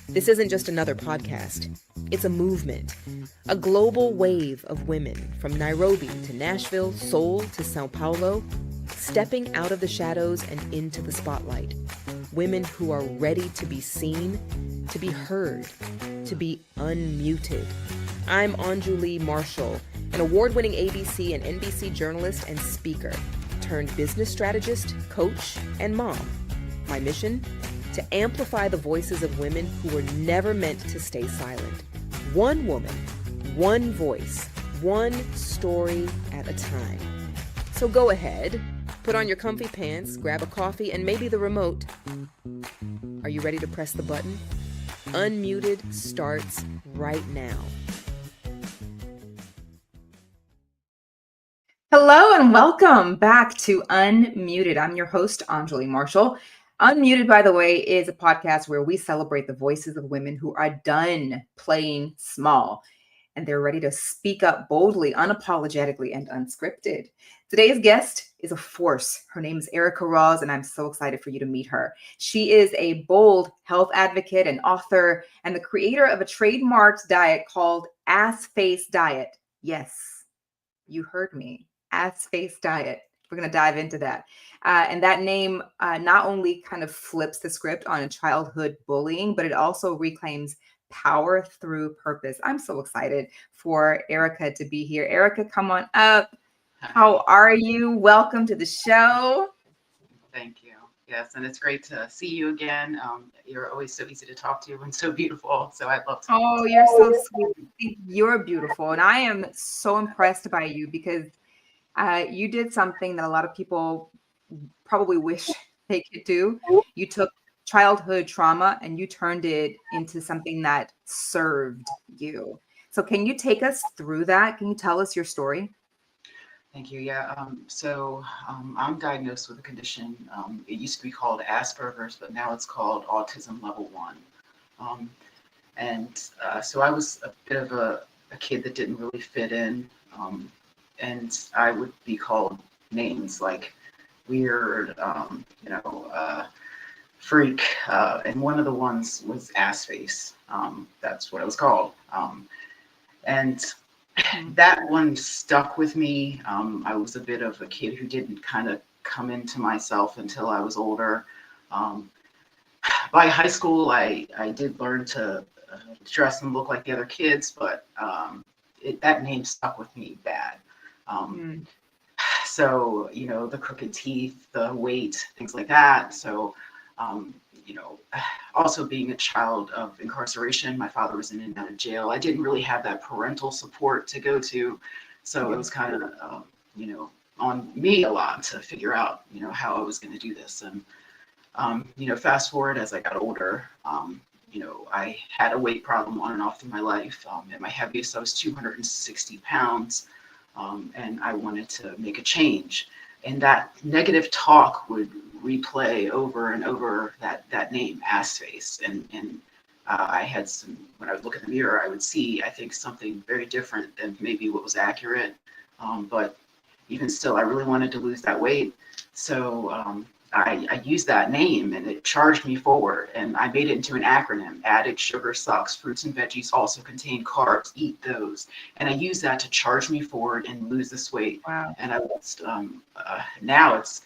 This isn't just another podcast. It's a movement, a global wave of women from Nairobi to Nashville, Seoul to Sao Paulo, stepping out of the shadows and into the spotlight. Women who are ready to be seen, to be heard, to be unmuted. I'm Anjuli Marshall, an award-winning ABC and NBC journalist and speaker, turned business strategist, coach, and mom. My mission? To amplify the voices of women who were never meant to stay silent. One woman, one voice, one story at a time. So go ahead, put on your comfy pants, grab a coffee, and maybe the remote. Are you ready to press the button? Unmuted starts right now. Hello and welcome back to Unmuted. I'm your host, Anjali Marshall. Unmuted, by the way, is a podcast where we celebrate the voices of women who are done playing small and they're ready to speak up boldly, unapologetically, and unscripted. Today's guest is a force. Her name is Erika Rawes, and I'm so excited for you to meet her. She is a bold health advocate and author and the creator of a trademarked diet called ASSFACE diet. Yes, you heard me. ASSFACE diet. We're going to dive into that. And that name not only kind of flips the script on childhood bullying, but it also reclaims power through purpose. I'm so excited for Erika to be here. Erika, come on up. How are you? Welcome to the show. Thank you. Yes, and it's great to see you again. You're always so easy to talk to and so beautiful. So I love talking. Oh, you're so sweet. You're beautiful. And I am so impressed by you because you did something that a lot of people probably wish they could do. You took childhood trauma and you turned it into something that served you. So can you take us through that? Can you tell us your story? Thank you. Yeah. I'm diagnosed with a condition. It used to be called Asperger's, but now it's called autism level 1. So I was a bit of a kid that didn't really fit in. And I would be called names like weird, freak. And one of the ones was ass face. That's what it was called. And that one stuck with me. I was a bit of a kid who didn't kind of come into myself until I was older. By high school, I did learn to dress and look like the other kids, but that name stuck with me bad. So, the crooked teeth, the weight, things like that. So, also being a child of incarceration, my father was in and out of jail. I didn't really have that parental support to go to. So it was kind of, on me a lot to figure out, how I was going to do this. And, fast forward as I got older, I had a weight problem on and off through my life. At my heaviest, I was 260 pounds. And I wanted to make a change. And that negative talk would replay over and over that name, ASSFACE. And I had when I would look in the mirror, I would see, I think, something very different than maybe what was accurate. But even still, I really wanted to lose that weight. So I used that name and it charged me forward. And I made it into an acronym: added sugar sucks. Fruits and veggies also contain carbs. Eat those. And I used that to charge me forward and lose this weight. Wow. And I lost, now it's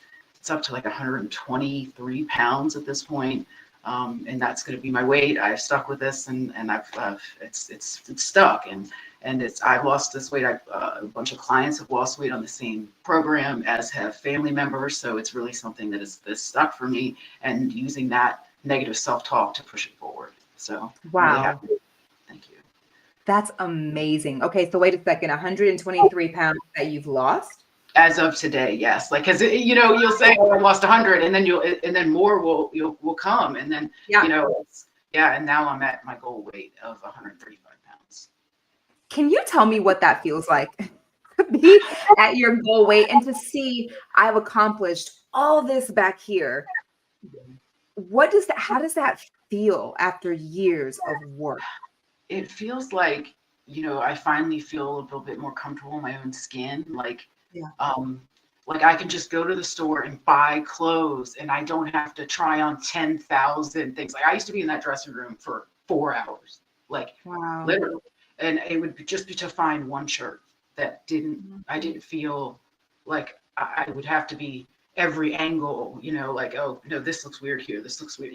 up to like 123 pounds at this point. And that's going to be my weight. I've stuck with this and it's stuck. I've lost this weight. A bunch of clients have lost weight on the same program, as have family members. So it's really something that's stuck for me, and using that negative self-talk to push it forward. So wow. Really thank you. That's amazing. Okay, so wait a second, 123 pounds that you've lost? As of today, yes. Like, cause you'll say, oh, I lost 100, and then more will come. And then, and now I'm at my goal weight of 135 pounds. Can you tell me what that feels like to be at your goal weight and to see I've accomplished all this back here? How does that feel after years of work? It feels like, I finally feel a little bit more comfortable in my own skin. Like, Like I can just go to the store and buy clothes and I don't have to try on 10,000 things. Like I used to be in that dressing room for 4 hours, like Wow. literally. And it would just be to find one shirt that I didn't feel like I would have to be every angle, like, oh, no, this looks weird here. This looks weird.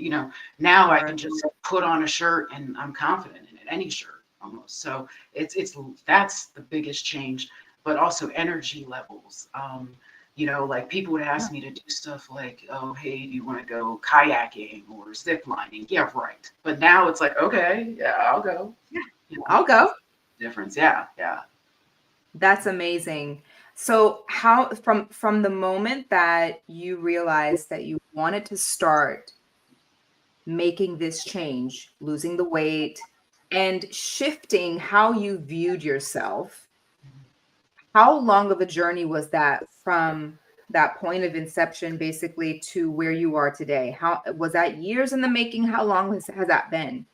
Now I can just put on a shirt and I'm confident in it, any shirt almost. So that's the biggest change, but also energy levels. Like people would ask me to do stuff like, oh, hey, do you want to go kayaking or zip lining? Yeah, right. But now it's like, okay, yeah, I'll go. Yeah, I'll go. Difference. Yeah. That's amazing. So how from the moment that you realized that you wanted to start making this change, losing the weight and shifting how you viewed yourself, how long of a journey was that from that point of inception basically to where you are today? How was that years in the making? How long has that been?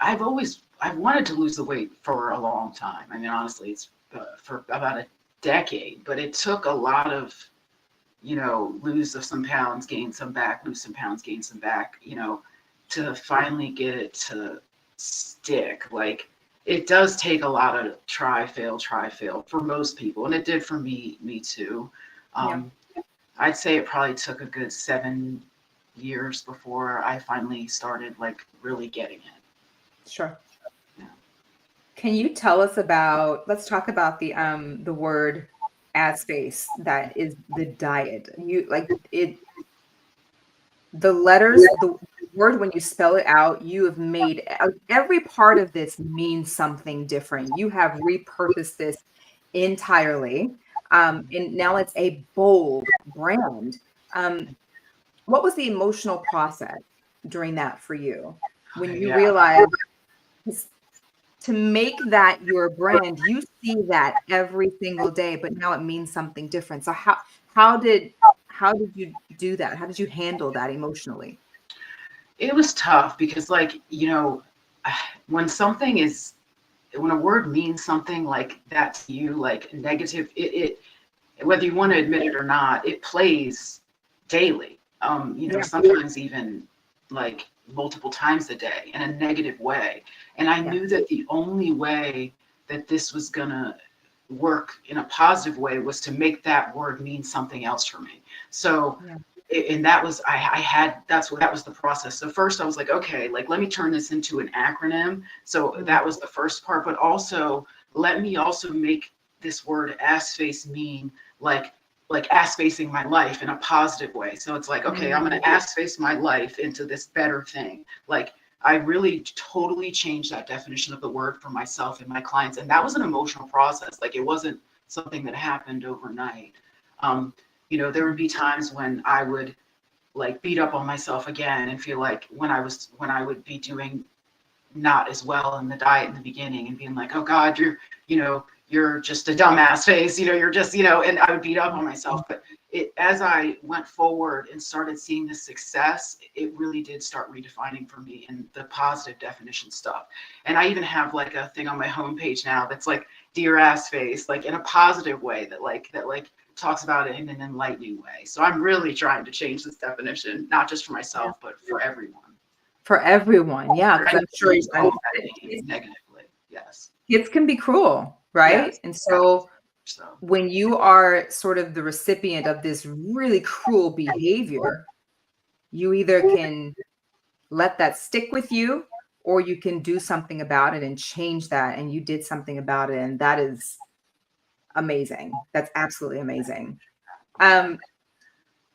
I've wanted to lose the weight for a long time. I mean, honestly, it's for about a decade, but it took a lot of, lose of some pounds, gain some back, lose some pounds, gain some back, to finally get it to stick. Like it does take a lot of try, fail for most people. And it did for me too. I'd say it probably took a good 7 years before I finally started like really getting it. Sure. Yeah. Can you tell us let's talk about the word ASSFACE, that is the diet. You like it, the letters, the word, when you spell it out, you have made every part of this means something different. You have repurposed this entirely. And now it's a bold brand. What was the emotional process during that for you when you realized to make that your brand? You see that every single day, but now it means something different. So how did you do that? How did you handle that emotionally? It was tough because like, when a word means something like that to you, like negative, it whether you want to admit it or not, it plays daily. Sometimes even like multiple times a day in a negative way. And I knew that the only way that this was gonna work in a positive way was to make that word mean something else for me. So and that was that was the process. So first I was like, okay, like let me turn this into an acronym. So that was the first part, but also let me also make this word ASSFACE mean like ass-facing my life in a positive way. So it's like, okay, I'm going to ass-face my life into this better thing. Like I really totally changed that definition of the word for myself and my clients. And that was an emotional process. Like it wasn't something that happened overnight. There would be times when I would like beat up on myself again and feel like when I would be doing not as well in the diet in the beginning and being like, oh God, you're just a dumbass face, you're just, and I would beat up on myself. But as I went forward and started seeing the success, it really did start redefining for me in the positive definition stuff. And I even have like a thing on my homepage now that's like, dear ass face, like in a positive way that talks about it in an enlightening way. So I'm really trying to change this definition, not just for myself, but for everyone. For everyone. Yeah. Because I'm sure negatively. Yes. Kids can be cruel. Right. Yes. And so when you are sort of the recipient of this really cruel behavior, you either can let that stick with you or you can do something about it and change that. And you did something about it. And that is amazing. That's absolutely amazing.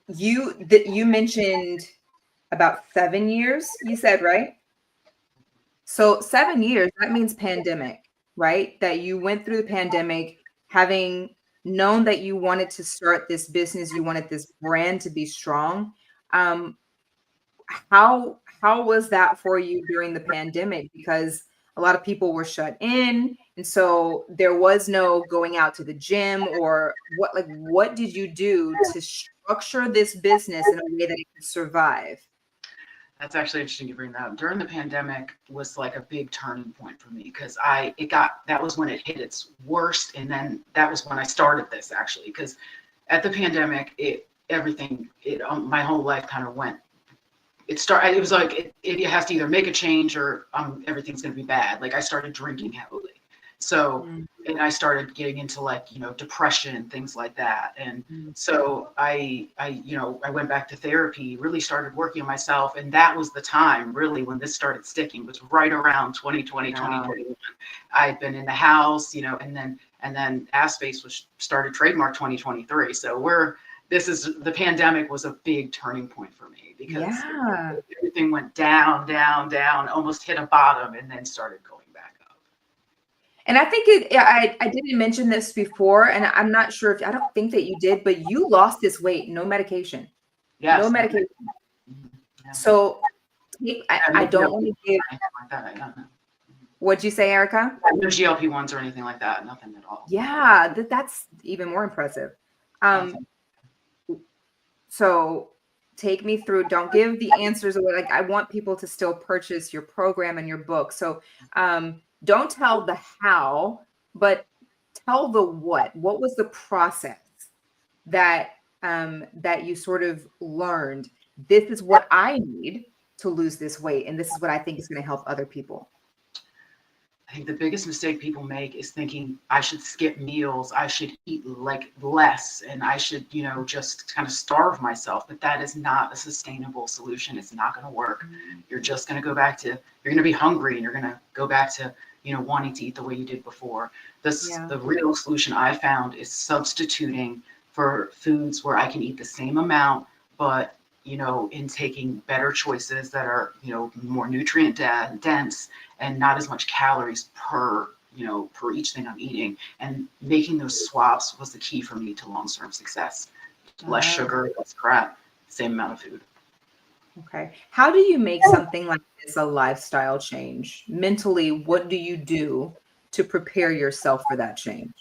You mentioned about 7 years, you said, right? So 7 years, that means pandemic. Right? That you went through the pandemic, having known that you wanted to start this business, you wanted this brand to be strong. How was that for you during the pandemic? Because a lot of people were shut in. And so there was no going out to the gym or what did you do to structure this business in a way that it could survive? That's actually interesting you bring that up. During the pandemic was like a big turning point for me because that was when it hit its worst, and then that was when I started this actually. Because at the pandemic, my whole life kind of went. It was like it has to either make a change or everything's going to be bad. Like I started drinking heavily, so and I started getting into like depression and things like that. And so I went back to therapy, really started working on myself, and that was the time really when this started sticking. Was right around 2020, 2021. I'd been in the house, and then ASSFACE was started trademarked 2023. So the pandemic was a big turning point for me because everything went down, down, down, almost hit a bottom, and then started going back up. And I think I didn't mention this before, and I'm not sure I don't think that you did, but you lost this weight, no medication. Yes. No medication. Yeah. So I don't want to give. What'd you say, Erica? No GLP-1s or anything like that. Nothing at all. Yeah, that's even more impressive. So take me through. Don't give the answers away. Like I want people to still purchase your program and your book. So don't tell the how, but tell the what. What was the process that you sort of learned? This is what I need to lose this weight, and this is what I think is going to help other people. I think the biggest mistake people make is thinking I should skip meals, I should eat like less, and I should, just kind of starve myself. But that is not a sustainable solution. It's not going to work. You're just going to go back to, you're going to be hungry, and you're going to go back to, wanting to eat the way you did before. The real solution I found is substituting for foods where I can eat the same amount, but in taking better choices that are, more nutrient dense and not as much calories per each thing I'm eating. And making those swaps was the key for me to long-term success. Less sugar, less crap, same amount of food. Okay. How do you make something like this a lifestyle change? Mentally, what do you do to prepare yourself for that change?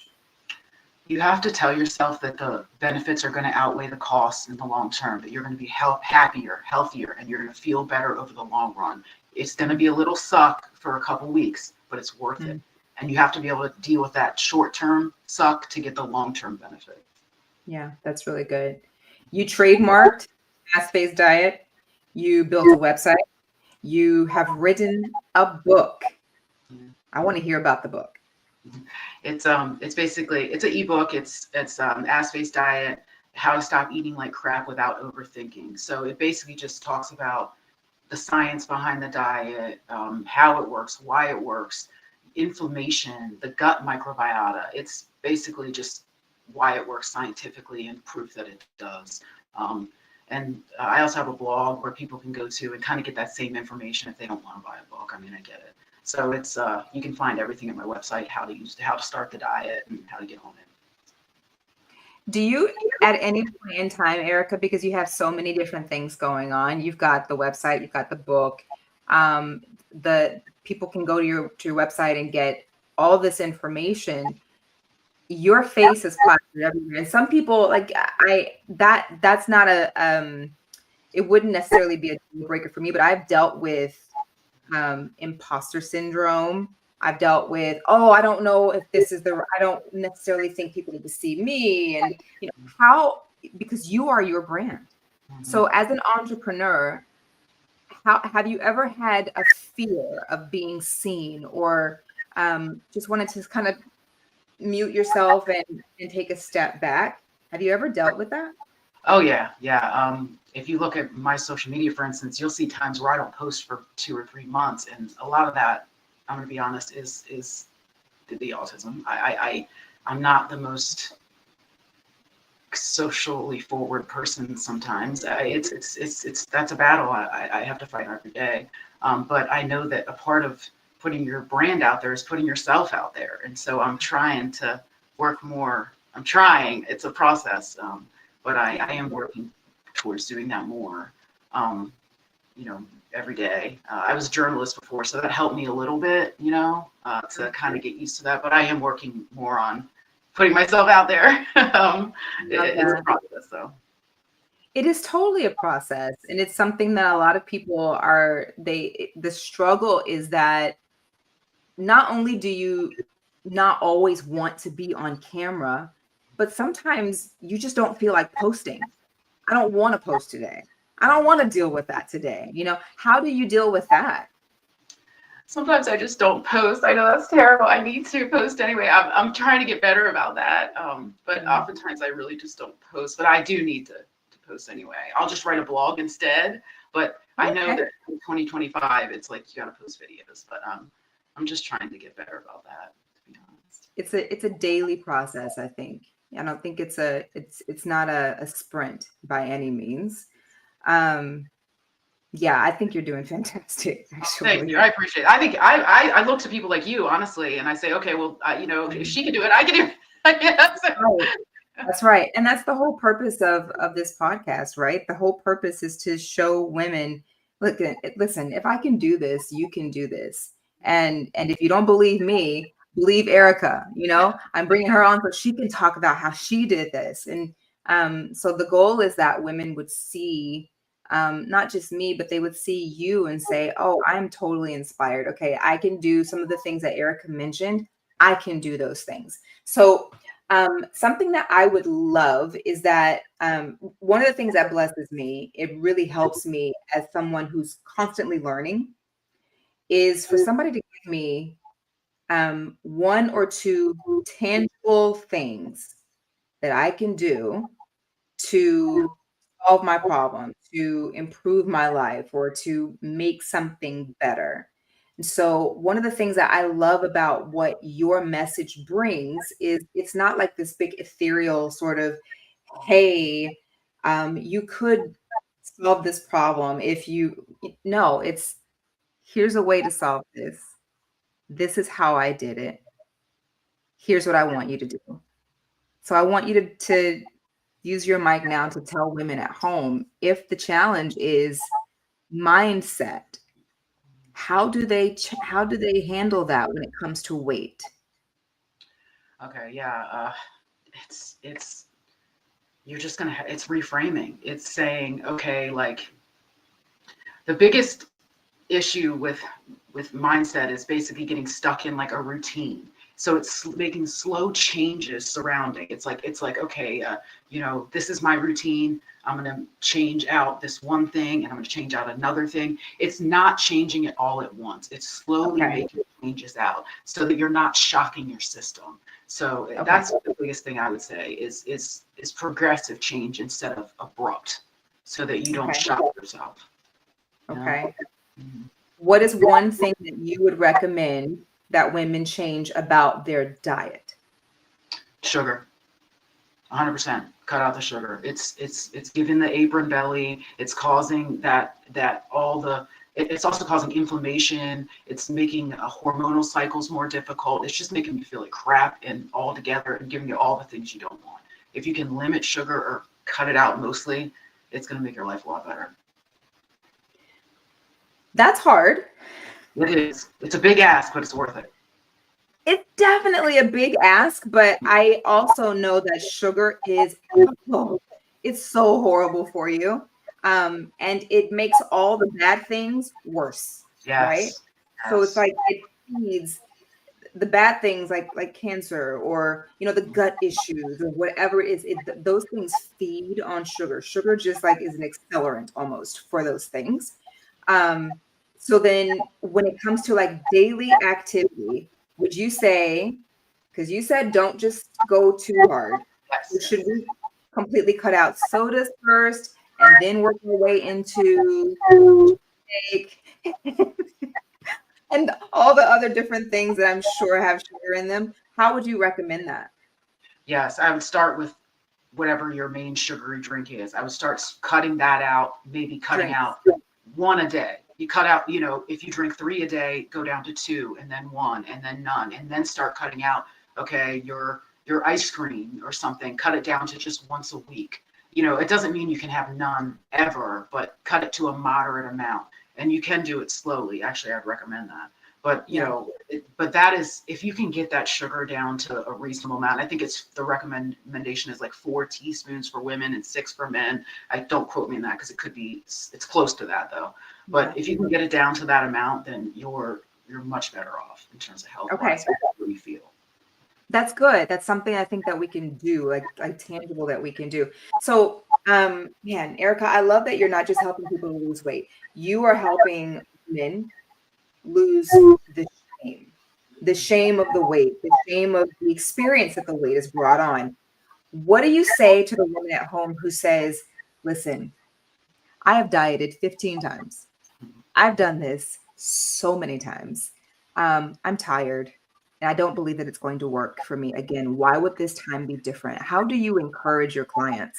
You have to tell yourself that the benefits are going to outweigh the costs in the long term, that you're going to be happier, healthier, and you're going to feel better over the long run. It's going to be a little suck for a couple weeks, but it's worth it. And you have to be able to deal with that short-term suck to get the long-term benefit. Yeah, that's really good. You trademarked ASSFACE diet. You built a website. You have written a book. I want to hear about the book. It's basically an ebook. It's ASSFACE diet, how to stop eating like crap without overthinking. So it basically just talks about the science behind the diet, how it works, why it works, inflammation, the gut microbiota. It's basically just why it works scientifically and proof that it does. And I also have a blog where people can go to and kind of get that same information if they don't want to buy a book. I mean, I get it. So it's you can find everything at my website, how to start the diet and how to get on it. Do you, at any point in time, Erica, because you have so many different things going on, you've got the website, you've got the book, the people can go to your website and get all this information. Your face is plastered everywhere, and some people that's not it wouldn't necessarily be a deal breaker for me, but I've dealt with imposter syndrome. I've dealt with, I don't know if this is I don't necessarily think people need to see me. And because you are your brand. So as an entrepreneur, have you ever had a fear of being seen, or just wanted to kind of mute yourself and take a step back? Have you ever dealt with that? Oh yeah. If you look at my social media, for instance, you'll see times where I don't post for 2 or 3 months, and a lot of that, I'm going to be honest, is the autism. I'm not the most socially forward person sometimes. That's a battle I have to fight every day. But I know that a part of putting your brand out there is putting yourself out there, and so I'm trying to work more. It's a process, but I am working towards doing that more, every day. I was a journalist before, so that helped me a little bit, to kind of get used to that, but I am working more on putting myself out there. It's a process, though. It is totally a process, and it's something that a lot of people the struggle is that not only do you not always want to be on camera, but sometimes you just don't feel like posting. I don't want to post today. I don't want to deal with that today. How do you deal with that? Sometimes I just don't post. I know that's terrible. I need to post anyway. I'm trying to get better about that. But oftentimes I really just don't post. But I do need to post anyway. I'll just write a blog instead. But I know that in 2025, it's like you got to post videos. But I'm just trying to get better about that, to be honest. It's a daily process, I think. I don't think it's not a sprint by any means. Yeah, I think you're doing fantastic, actually. Thank you. I appreciate it. I think I look to people like you, honestly, and I say, okay, well, if she can do it, I can do it. That's right. And that's the whole purpose of this podcast, right? The whole purpose is to show women, look, listen, if I can do this, you can do this. And if you don't believe me, believe Erika. I'm bringing her on so she can talk about how she did this. And so the goal is that women would see not just me, but they would see you and say, oh, I'm totally inspired. Okay, I can do some of the things that Erika mentioned. I can do those things. So something that I would love is that one of the things that blesses me, it really helps me as someone who's constantly learning, is for somebody to give me one or two tangible things that I can do to solve my problem, to improve my life, or to make something better. And so one of the things that I love about what your message brings is it's not like this big ethereal sort of, hey, you could solve this problem no, it's here's a way to solve this. This is how I did it. Here's what I want you to do. So I want you to use your mic now to tell women at home, if the challenge is mindset, how do they handle that when it comes to weight? Okay, yeah, it's you're just gonna it's reframing. It's saying, okay, like the biggest issue with mindset is basically getting stuck in like a routine. So it's making slow changes surrounding. It's like okay, this is my routine. I'm going to change out this one thing, and I'm going to change out another thing. It's not changing it all at once. It's slowly making changes out so that you're not shocking your system. So that's the biggest thing I would say is progressive change instead of abrupt, so that you don't shock yourself. Okay. Mm-hmm. What is one thing that you would recommend that women change about their diet? Sugar. 100%. Cut out the sugar. It's giving the apron belly. It's causing it's also causing inflammation. It's making hormonal cycles more difficult. It's just making you feel like crap and all together and giving you all the things you don't want. If you can limit sugar or cut it out mostly, it's going to make your life a lot better. That's hard. It is. It's a big ask, but it's worth it. It's definitely a big ask, but I also know that sugar is it's so horrible for you. And it makes all the bad things worse. Yes. Right? Yes. So it's like it feeds the bad things like cancer or the gut issues or whatever it is. Those things feed on sugar. Sugar just like is an accelerant almost for those things. So then when it comes to like daily activity, would you say, because you said don't just go too hard, should we completely cut out sodas first and then work our way into steak and all the other different things that I'm sure have sugar in them? How would you recommend that? Yes, I would start with whatever your main sugary drink is. I would start cutting that out, maybe cutting out one a day. You cut out, if you drink 3 a day, go down to 2 and then 1 and then none, and then start cutting out, okay, your ice cream or something, cut it down to just once a week. It doesn't mean you can have none ever, but cut it to a moderate amount, and you can do it slowly. Actually, I'd recommend that. But, you know, but that is, if you can get that sugar down to a reasonable amount, I think it's the recommendation is like 4 teaspoons for women and 6 for men. I don't quote me on that because it could be, it's close to that though. But if you can get it down to that amount, then you're much better off in terms of health. Okay. How you feel. That's good. That's something I think that we can do, like tangible that we can do. So, man, Erika, I love that you're not just helping people lose weight. You are helping men lose the shame of the weight, the shame of the experience that the weight is brought on. What do you say to the woman at home who says, listen, I have dieted 15 times. I've done this so many times. I'm tired and I don't believe that it's going to work for me again. Why would this time be different? How do you encourage your clients?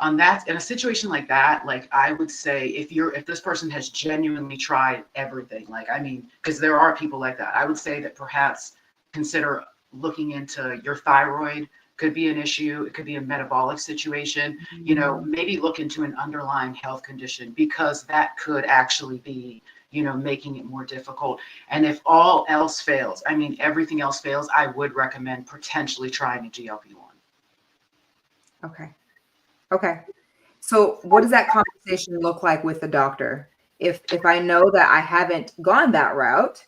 On that, in a situation like that, like I would say, if this person has genuinely tried everything, like, I mean, because there are people like that, I would say that perhaps consider looking into your thyroid. Could be an issue. It could be a metabolic situation. You know, maybe look into an underlying health condition, because that could actually be, you know, making it more difficult. And if all else fails, I mean, everything else fails, I would recommend potentially trying a GLP-1. Okay. So what does that conversation look like with the doctor? If I know that I haven't gone that route,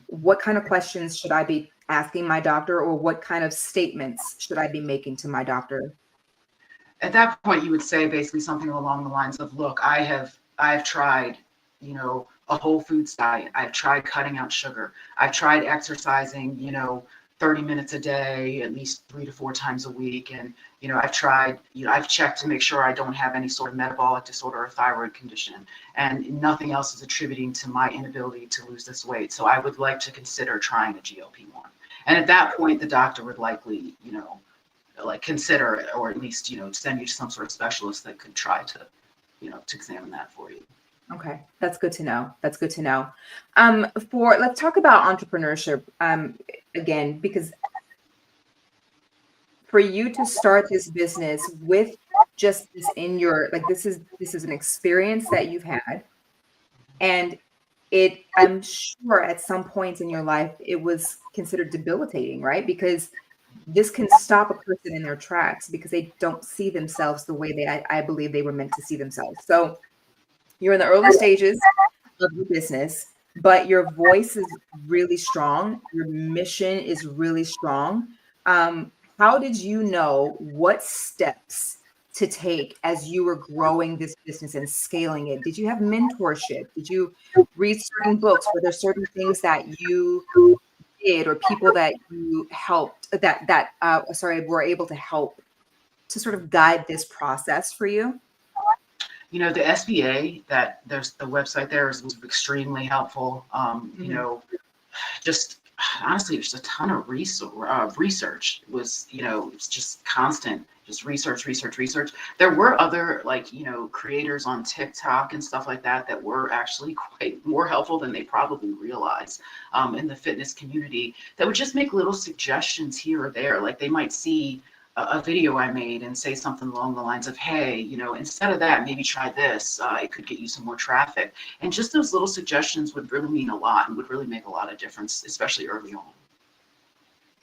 what kind of questions should I be asking my doctor, or what kind of statements should I be making to my doctor? At that point, you would say basically something along the lines of, look, I've tried, you know, a whole foods diet. I've tried cutting out sugar. I've tried exercising, you know, 30 minutes a day, at least 3 to 4 times a week. And, you know, I've tried, you know, I've checked to make sure I don't have any sort of metabolic disorder or thyroid condition, and nothing else is attributing to my inability to lose this weight. So I would like to consider trying a GLP-1. And at that point, the doctor would likely, you know, like consider it, or at least, you know, send you to some sort of specialist that could try to, you know, to examine that for you. Okay, that's good to know. Let's talk about entrepreneurship again, because for you to start this business with just this in your, like, this is an experience that you've had, and I'm sure at some points in your life it was considered debilitating, right? Because this can stop a person in their tracks because they don't see themselves the way that I believe they were meant to see themselves. So you're in the early stages of your business, but your voice is really strong. Your mission is really strong. How did you know what steps to take as you were growing this business and scaling it? Did you have mentorship? Did you read certain books? Were there certain things that you did, or people that you helped were able to help to sort of guide this process for you? You know, the SBA, that there's the website there was extremely helpful. You know, just honestly, just a ton of research was, you know, it's just constant, just research. There were other, like, you know, creators on TikTok and stuff like that that were actually quite more helpful than they probably realize in the fitness community, that would just make little suggestions here or there. Like, they might see a video I made and say something along the lines of, hey, you know, instead of that, maybe try this. It could get you some more traffic. And just those little suggestions would really mean a lot and would really make a lot of difference, especially early on.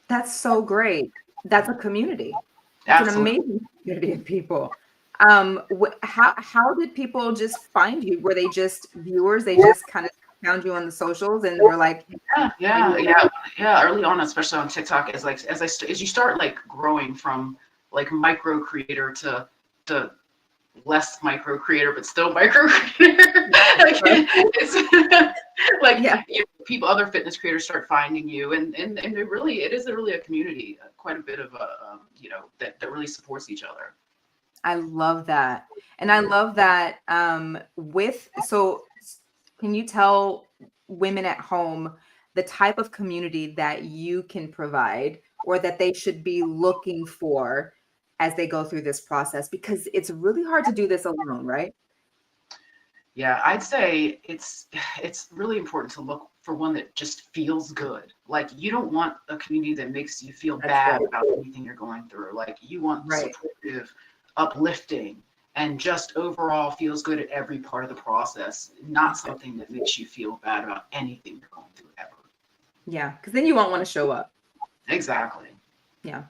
That's so great. That's a community. It's Absolutely. an amazing community of people. How did people just find you? Were they just viewers? They just kind of found you on the socials and were like, yeah. Early on, especially on TikTok, as you start like growing from like micro creator to less micro creator, but still micro creator. Like, it's like, you know, people, other fitness creators start finding you, and it is really a community, quite a bit of you know, that really supports each other. I love that. And I love that so can you tell women at home the type of community that you can provide, or that they should be looking for as they go through this process? Because it's really hard to do this alone, right? Yeah, I'd say it's really important to look for one that just feels good. Like, you don't want a community that makes you feel bad about anything you're going through. Like, you want supportive, uplifting, and just overall feels good at every part of the process, not something that makes you feel bad about anything you're going through ever. Yeah, because then you won't want to show up. Exactly. Yeah.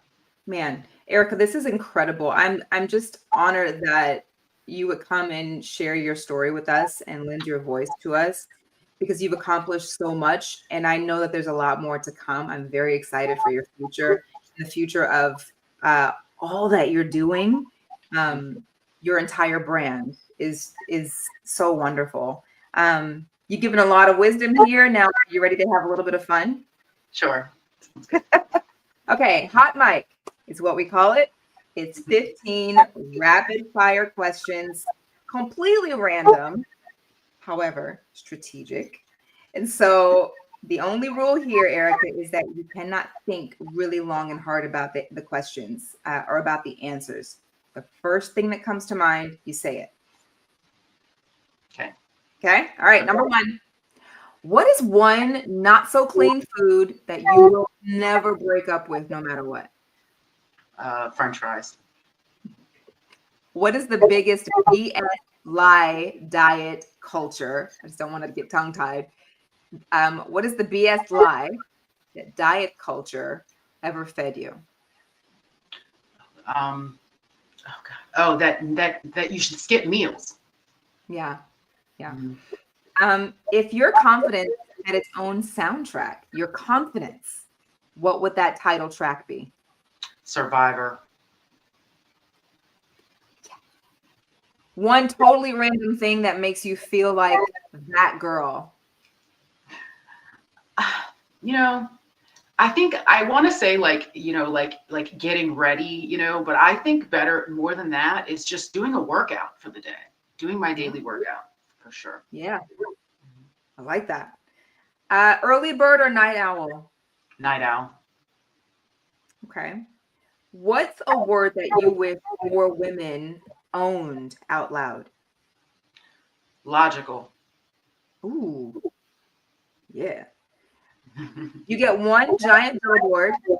Man, Erika, this is incredible. I'm just honored that you would come and share your story with us and lend your voice to us, because you've accomplished so much. And I know that there's a lot more to come. I'm very excited for your future, and the future of all that you're doing. Your entire brand is so wonderful. You've given a lot of wisdom here. Now, are you ready to have a little bit of fun? Sure. Okay, hot mic is what we call it. It's 15 rapid fire questions, completely random, however, strategic. And so the only rule here, Erika, is that you cannot think really long and hard about the questions or about the answers. The first thing that comes to mind, you say it. Okay. Okay. All right. Number one. What is one not so clean food that you will never break up with, no matter what? French fries. What is the biggest BS lie diet culture? I just don't want to get tongue tied. What is the BS lie that diet culture ever fed you? Oh God. Oh, that you should skip meals. Yeah. Yeah. Mm-hmm. If your confidence had its own soundtrack, your confidence, what would that title track be? Survivor. One totally random thing that makes you feel like that girl. You know, I think I want to say like getting ready, but I think more than that is just doing a workout for the day, doing my daily workout for sure. Yeah. I like that. Early bird or night owl? Night owl. Okay. What's a word that you wish more women owned out loud? Logical. Ooh. Yeah. You get one giant billboard in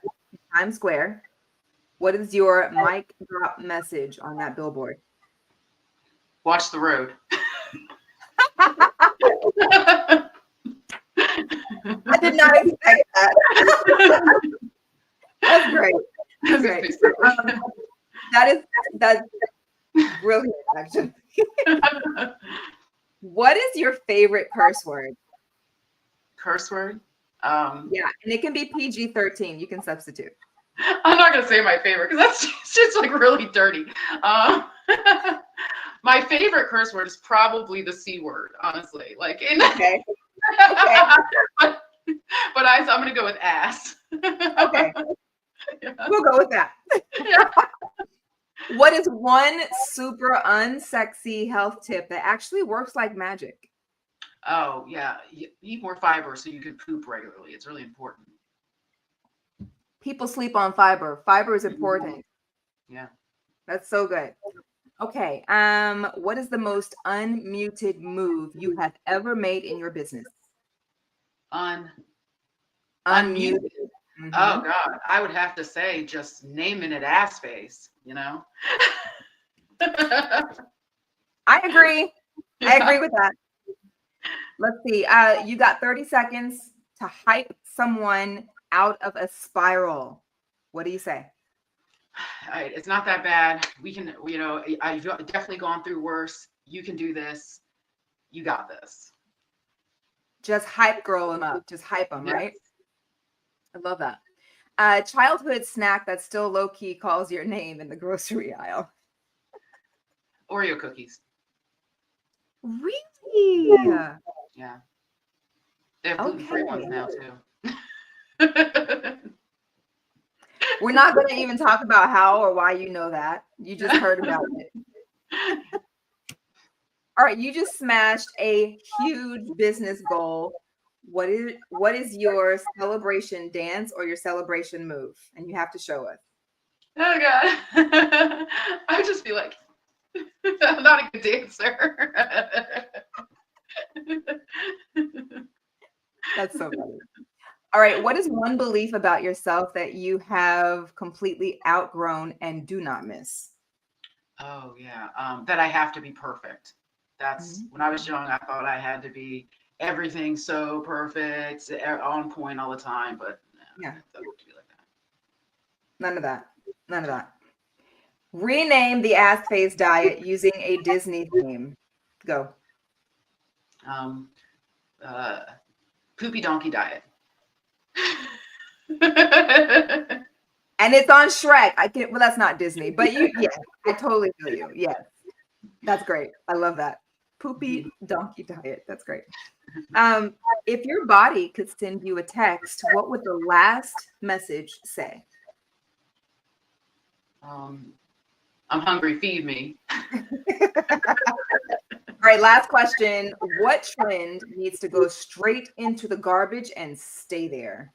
Times Square. What is your mic drop message on that billboard? Watch the road. I did not expect that. That's great. That's great. That's brilliant, actually. What is your favorite curse word? Curse word? Yeah, and it can be PG-13. You can substitute. I'm not gonna say my favorite because that's just like really dirty. My favorite curse word is probably the C word, honestly. Like, Okay. but I'm gonna go with ass. Okay. Yeah. We'll go with that. Yeah. What is one super unsexy health tip that actually works like magic? Oh yeah, eat more fiber so you can poop regularly. It's really important. People sleep on fiber. Fiber is important. Yeah. That's so good. Okay. What is the most unmuted move you have ever made in your business? Unmuted. Mm-hmm. Oh God, I would have to say just naming it ASSFACE, I agree. I agree with that. Let's see. You got 30 seconds to hype someone out of a spiral. What do you say? All right, it's not that bad. We can, I've definitely gone through worse. You can do this. You got this. Just hype girl them up. Just hype them, Yes. right? I love that. Childhood snack that still low-key calls your name in the grocery aisle. Oreo cookies. Really? Yeah. They have gluten-free ones now too. We're not going to even talk about how or why you know that. You just heard about it. All right, you just smashed a huge business goal. What is your celebration dance or your celebration move? And you have to show us. Oh God. I would just be like, I'm not a good dancer. That's so funny. All right, what is one belief about yourself that you have completely outgrown and do not miss? Oh yeah. That I have to be perfect. That's when I was young, I thought I had to be everything so perfect, on point all the time, but no, Yeah. it doesn't have to be like that. None of that. None of that. Rename the ASSFACE diet using a Disney theme. Go. Um, Poopy donkey diet. And it's on Shrek. Well, that's not Disney, but I totally feel you. Yes. That's great. I love that. Poopy donkey diet. That's great. If your body could send you a text, what would the last message say? I'm hungry, feed me. All right, last question. What trend needs to go straight into the garbage and stay there?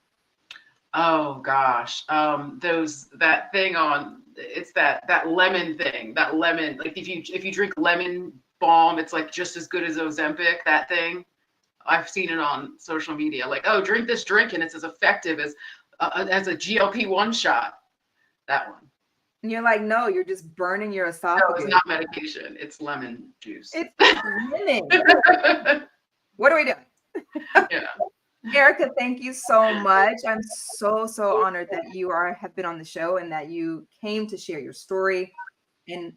Oh gosh. That thing on, it's that lemon thing. That lemon, like if you drink lemon balm, it's like just as good as Ozempic, that thing. I've seen it on social media. Like, oh, drink this drink and it's as effective as a GLP-1 shot. That one. And you're like, no, you're just burning your No, esophagus. it's not medication. It's lemon juice. It's lemon. What are we doing? Yeah. Erika, thank you so much. I'm so honored that you have been on the show and that you came to share your story and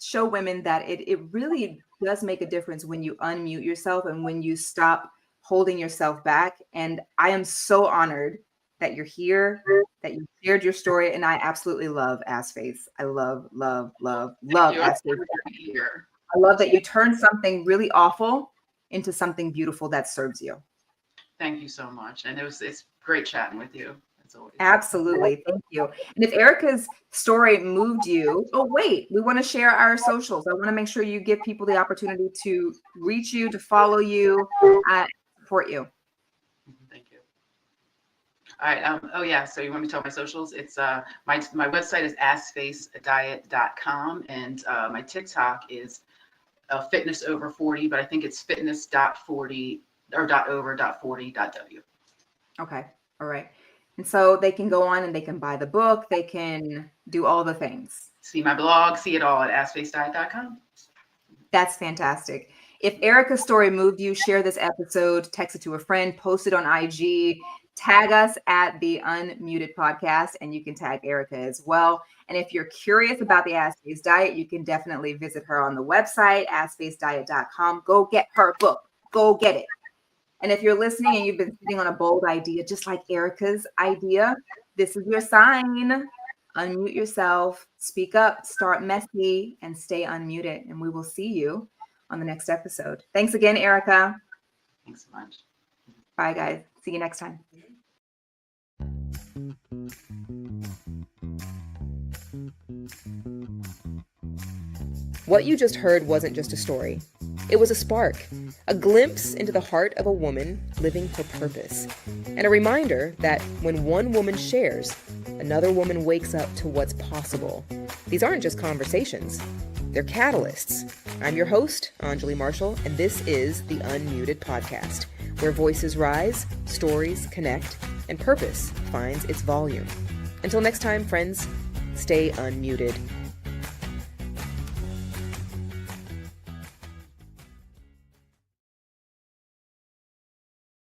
show women that it really does make a difference when you unmute yourself and when you stop holding yourself back. And I am so honored that you're here, that you shared your story, and I absolutely love ASSFACE. I love ASSFACE. I love that you turned something really awful into something beautiful that serves you. Thank you so much. And it's great chatting with you. As always. Absolutely. Thank you. And if Erika's story moved you, we want to share our socials. I want to make sure you give people the opportunity to reach you, to follow you, support you. Thank you. All right. So you want me to tell my socials? It's my website is ASSFACEdiet.com, and my TikTok is fitness over 40, but I think it's fitness.40 or .over.40.w. Okay. All right. And so they can go on and they can buy the book. They can do all the things. See my blog, see it all at ASSFACEdiet.com. That's fantastic. If Erika's story moved you, share this episode, text it to a friend, post it on IG, tag us at the Unmuted Podcast, and you can tag Erika as well. And if you're curious about the ASSFACE diet, you can definitely visit her on the website, ASSFACEdiet.com. Go get her book. Go get it. And if you're listening and you've been sitting on a bold idea, just like Erika's idea, this is your sign. Unmute yourself, speak up, start messy, and stay unmuted. And we will see you on the next episode. Thanks again, Erika. Thanks so much. Bye, guys. See you next time. What you just heard wasn't just a story. It was a spark, a glimpse into the heart of a woman living for purpose, and a reminder that when one woman shares, another woman wakes up to what's possible. These aren't just conversations, they're catalysts. I'm your host, Anjali Marshall, and this is the Unmuted Podcast, where voices rise, stories connect, and purpose finds its volume. Until next time, friends, stay unmuted.